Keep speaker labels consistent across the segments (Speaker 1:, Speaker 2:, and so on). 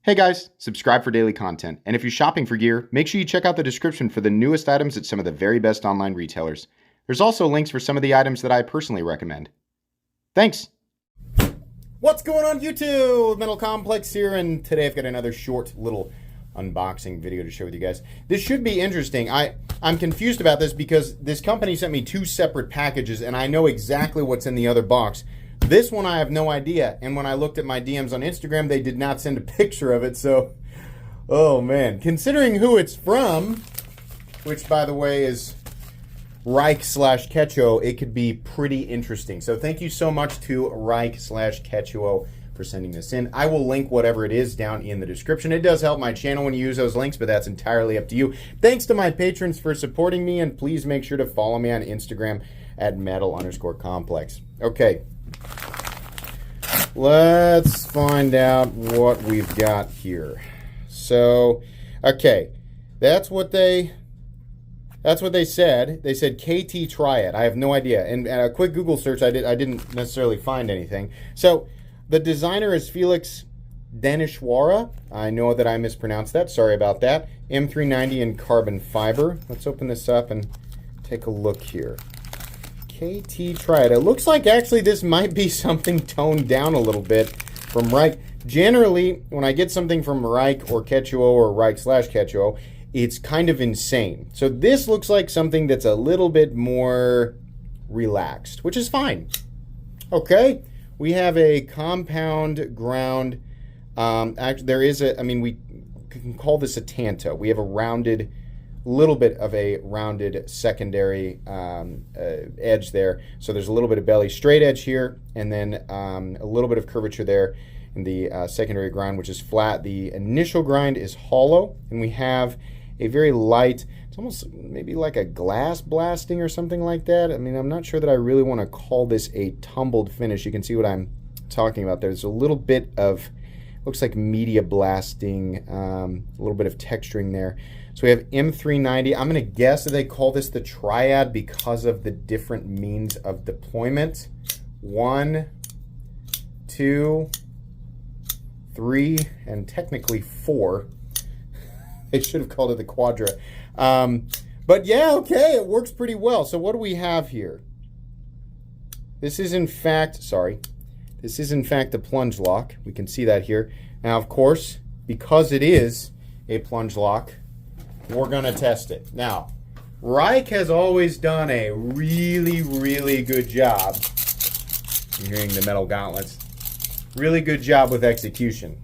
Speaker 1: Hey guys, subscribe for daily content. And if you're shopping for gear, make sure you check out the description for the newest items at some of the very best online retailers. There's also links for some of the items that I personally recommend. Thanks! What's going on YouTube? Metal Complex here, and today I've got another short little unboxing video to share with you guys. This should be interesting. I'm confused about this because this company sent me two separate packages and I know exactly what's in the other box. This one I have no idea, and when I looked at my DMs on Instagram, they did not send a picture of it, so, oh man. Considering who it's from, which by the way is Reich/Ketuo, it could be pretty interesting. So thank you so much to Reich/Ketuo for sending this in. I will link whatever it is down in the description. It does help my channel when you use those links, but that's entirely up to you. Thanks to my patrons for supporting me, and please make sure to follow me on Instagram at metal_complex. Okay. Let's find out what we've got here. So, okay, that's what they said. They said KT Triad. I have no idea. And a quick Google search, I didn't necessarily find anything. So, the designer is Felix Danishwara. I know that I mispronounced that. Sorry about that. M390 in carbon fiber. Let's open this up and take a look here. KT Triad. It looks like actually this might be something toned down a little bit from Reich. Generally, when I get something from Reich or Ketuo or Reich/Ketuo, it's kind of insane. So this looks like something that's a little bit more relaxed, which is fine. Okay, we have a compound ground. Actually, there is a, we can call this a tanto. We have a rounded, little bit of a rounded secondary edge there. So there's a little bit of belly straight edge here, and then a little bit of curvature there in the secondary grind, which is flat. The initial grind is hollow, and we have a very light, it's almost maybe like a glass blasting or something like that. I'm not sure that I really want to call this a tumbled finish. You can see what I'm talking about. There's a little bit of, looks like media blasting, a little bit of texturing there. So we have M390. I'm going to guess that they call this the Triad because of the different means of deployment. 1, 2, 3, and technically 4. They should have called it the Quadra. But yeah, okay, it works pretty well. So what do we have here? This is in fact, this is in fact a plunge lock. We can see that here. Now, of course, because it is a plunge lock, we're going to test it. Now, Reich has always done a really, really good job. You're hearing the metal gauntlets. Really good job with execution.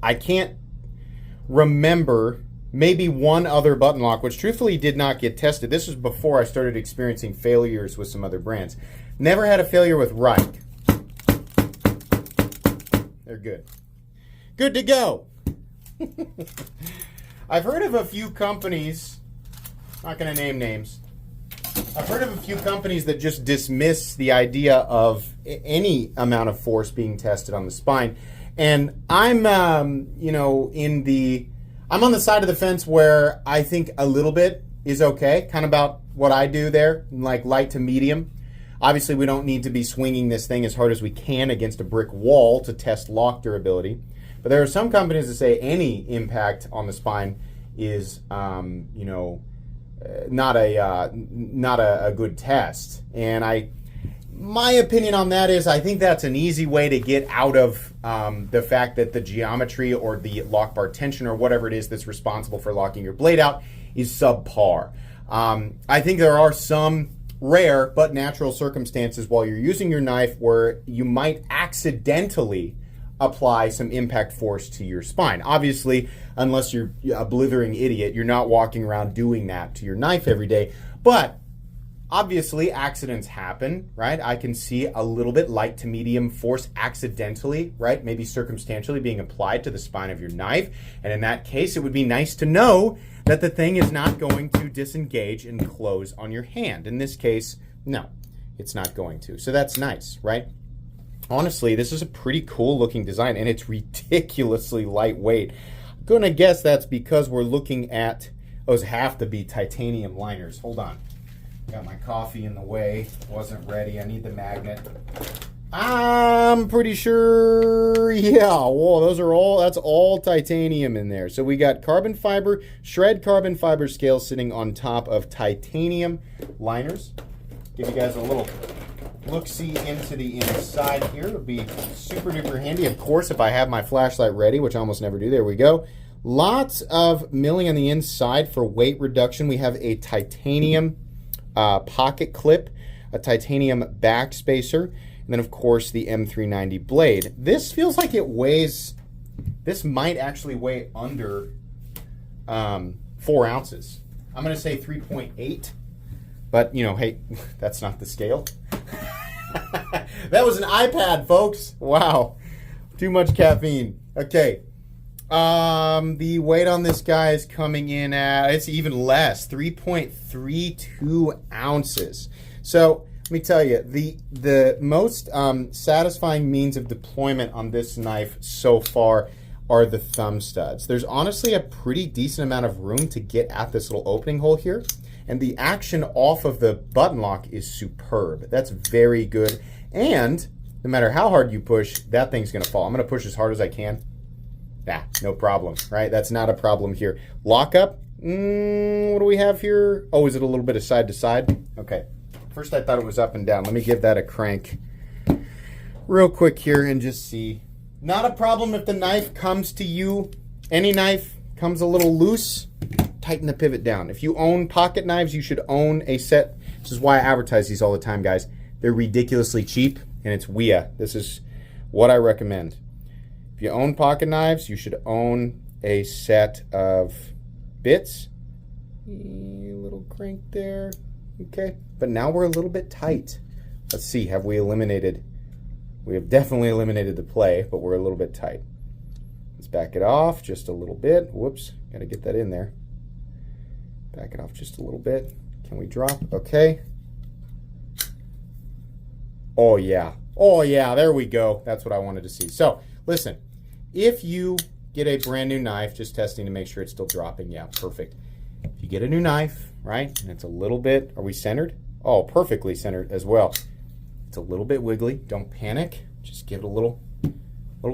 Speaker 1: I can't remember maybe one other button lock, which truthfully did not get tested. This was before I started experiencing failures with some other brands. Never had a failure with Reich. They're good. Good to go. I've heard of a few companies, not going to name names, I've heard of a few companies that just dismiss the idea of any amount of force being tested on the spine. And I'm, I'm on the side of the fence where I think a little bit is okay, kind of about what I do there, like light to medium. Obviously, we don't need to be swinging this thing as hard as we can against a brick wall to test lock durability. But there are some companies that say any impact on the spine is, not a good test. And my opinion on that is I think that's an easy way to get out of the fact that the geometry or the lock bar tension or whatever it is that's responsible for locking your blade out is subpar. I think there are some rare but natural circumstances while you're using your knife where you might accidentally apply some impact force to your spine. Obviously, unless you're a blithering idiot, you're not walking around doing that to your knife every day. But obviously, accidents happen, right? I can see a little bit light to medium force accidentally, right? Maybe circumstantially being applied to the spine of your knife. And in that case, it would be nice to know that the thing is not going to disengage and close on your hand. In this case, no, it's not going to. So that's nice, right? Honestly, this is a pretty cool looking design, and it's ridiculously lightweight. I'm going to guess that's because we're looking at, those have to be titanium liners. Hold on. Got my coffee in the way. Wasn't ready. I need the magnet. I'm pretty sure, yeah. Whoa, that's all titanium in there. So we got carbon fiber, shred carbon fiber scales sitting on top of titanium liners. Give you guys a little look-see into the inside here. It'll be super duper handy. Of course, if I have my flashlight ready, which I almost never do, there we go. Lots of milling on the inside for weight reduction. We have a titanium pocket clip, a titanium back spacer, and then of course the M390 blade. This feels like it weighs, this might actually weigh under 4 ounces. I'm gonna say 3.8, but you know, hey, that's not the scale. That was an iPad, folks. Wow, too much caffeine. Okay, the weight on this guy is coming in at, it's even less, 3.32 ounces. So let me tell you, the most satisfying means of deployment on this knife so far are the thumb studs. There's honestly a pretty decent amount of room to get at this little opening hole here, and the action off of the button lock is superb. That's very good, and no matter how hard you push, that thing's gonna fall. I'm gonna push as hard as I can. Nah, no problem, right? That's not a problem here. Lockup, what do we have here? Oh, is it a little bit of side to side? Okay. First I thought it was up and down. Let me give that a crank real quick here and just see. Not a problem if the knife comes to you. Any knife comes a little loose, tighten the pivot down. If you own pocket knives, you should own a set. This is why I advertise these all the time, guys. They're ridiculously cheap, and it's WIA. This is what I recommend. If you own pocket knives, you should own a set of bits. A little crank there. Okay, but now we're a little bit tight. Let's see, have we eliminated? We have definitely eliminated the play, but we're a little bit tight. Let's back it off just a little bit. Whoops, gotta get that in there. Back it off just a little bit. Can we drop? Okay. Oh yeah, there we go. That's what I wanted to see. So, listen, if you get a brand new knife, just testing to make sure it's still dropping, yeah, perfect. If you get a new knife, right, and it's a little bit, are we centered? Oh, perfectly centered as well. It's a little bit wiggly. Don't panic. Just give it a little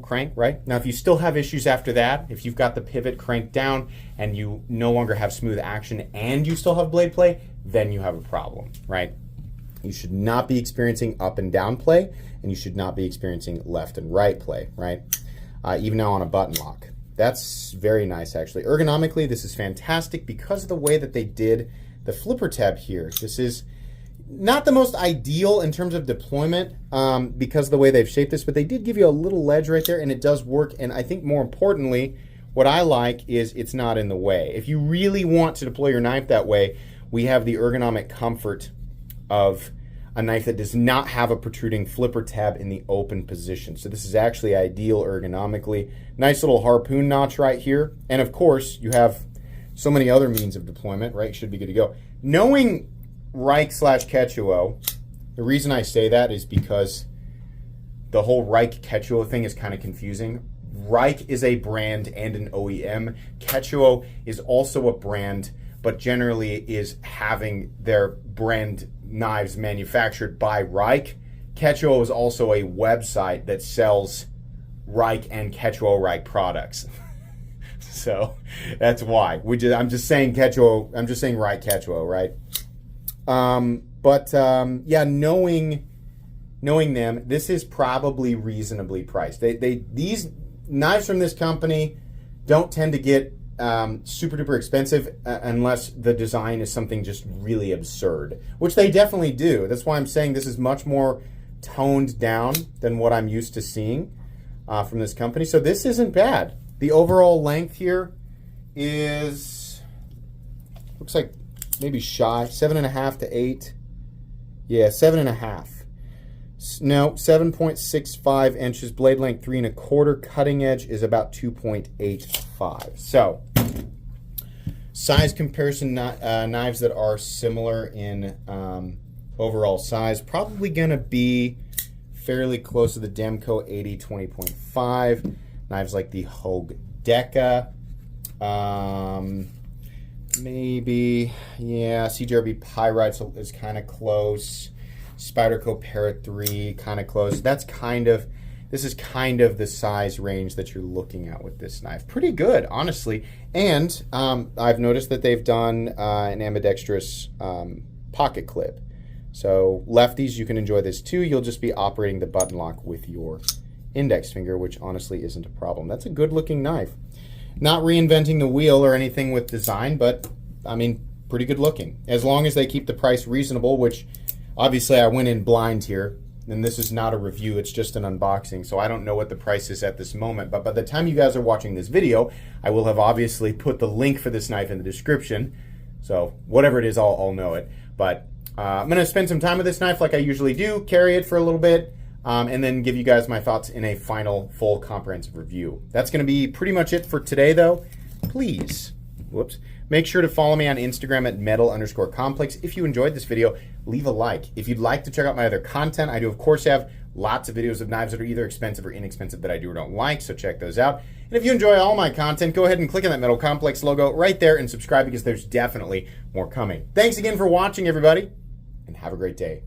Speaker 1: crank, right? Now, if you still have issues after that, if you've got the pivot cranked down and you no longer have smooth action and you still have blade play, then you have a problem, right? You should not be experiencing up and down play, and you should not be experiencing left and right play, right? Even now on a button lock. That's very nice, actually. Ergonomically, this is fantastic because of the way that they did the flipper tab here. This is not the most ideal in terms of deployment because of the way they've shaped this, but they did give you a little ledge right there, and it does work. And I think more importantly, what I like is it's not in the way. If you really want to deploy your knife that way, we have the ergonomic comfort of a knife that does not have a protruding flipper tab in the open position. So this is actually ideal ergonomically. Nice little harpoon notch right here. And of course, you have so many other means of deployment, right? Should be good to go. Knowing Reich/Ketuo, the reason I say that is because the whole Reich-Ketuo thing is kind of confusing. Reich is a brand and an OEM. Ketuo is also a brand, but generally is having their brand knives manufactured by Reich. Ketuo is also a website that sells Reich and Ketuo Reich products. So that's why. I'm just saying Ketuo, I'm just saying Reich Ketuo, right? Yeah, knowing them, this is probably reasonably priced. These knives from this company don't tend to get super duper expensive unless the design is something just really absurd, which they definitely do. That's why I'm saying this is much more toned down than what I'm used to seeing from this company. So this isn't bad. The overall length here is, looks like maybe shy, 7.5 to 8. Yeah, 7.5. No, 7.65 inches. Blade length 3 1/4. Cutting edge is about 2.85. So, size comparison knives that are similar in overall size. Probably going to be fairly close to the Demco 80 20.5. Knives like the Hogue Deca. Maybe, yeah, CJRB Pyrite is kind of close. Spyderco Para 3 kind of close. This is kind of the size range that you're looking at with this knife. Pretty good, honestly. And I've noticed that they've done an ambidextrous pocket clip. So lefties, you can enjoy this too. You'll just be operating the button lock with your index finger, which honestly isn't a problem. That's a good looking knife. Not reinventing the wheel or anything with design, but I mean, pretty good looking. As long as they keep the price reasonable, which obviously I went in blind here, and this is not a review, it's just an unboxing, so I don't know what the price is at this moment, but by the time you guys are watching this video, I will have obviously put the link for this knife in the description, so whatever it is, I'll know it. But I'm going to spend some time with this knife like I usually do, carry it for a little bit, and then give you guys my thoughts in a final, full, comprehensive review. That's going to be pretty much it for today, though. Please, make sure to follow me on Instagram at metal_complex. If you enjoyed this video, leave a like. If you'd like to check out my other content, I do, of course, have lots of videos of knives that are either expensive or inexpensive that I do or don't like, so check those out. And if you enjoy all my content, go ahead and click on that Metal Complex logo right there and subscribe, because there's definitely more coming. Thanks again for watching, everybody, and have a great day.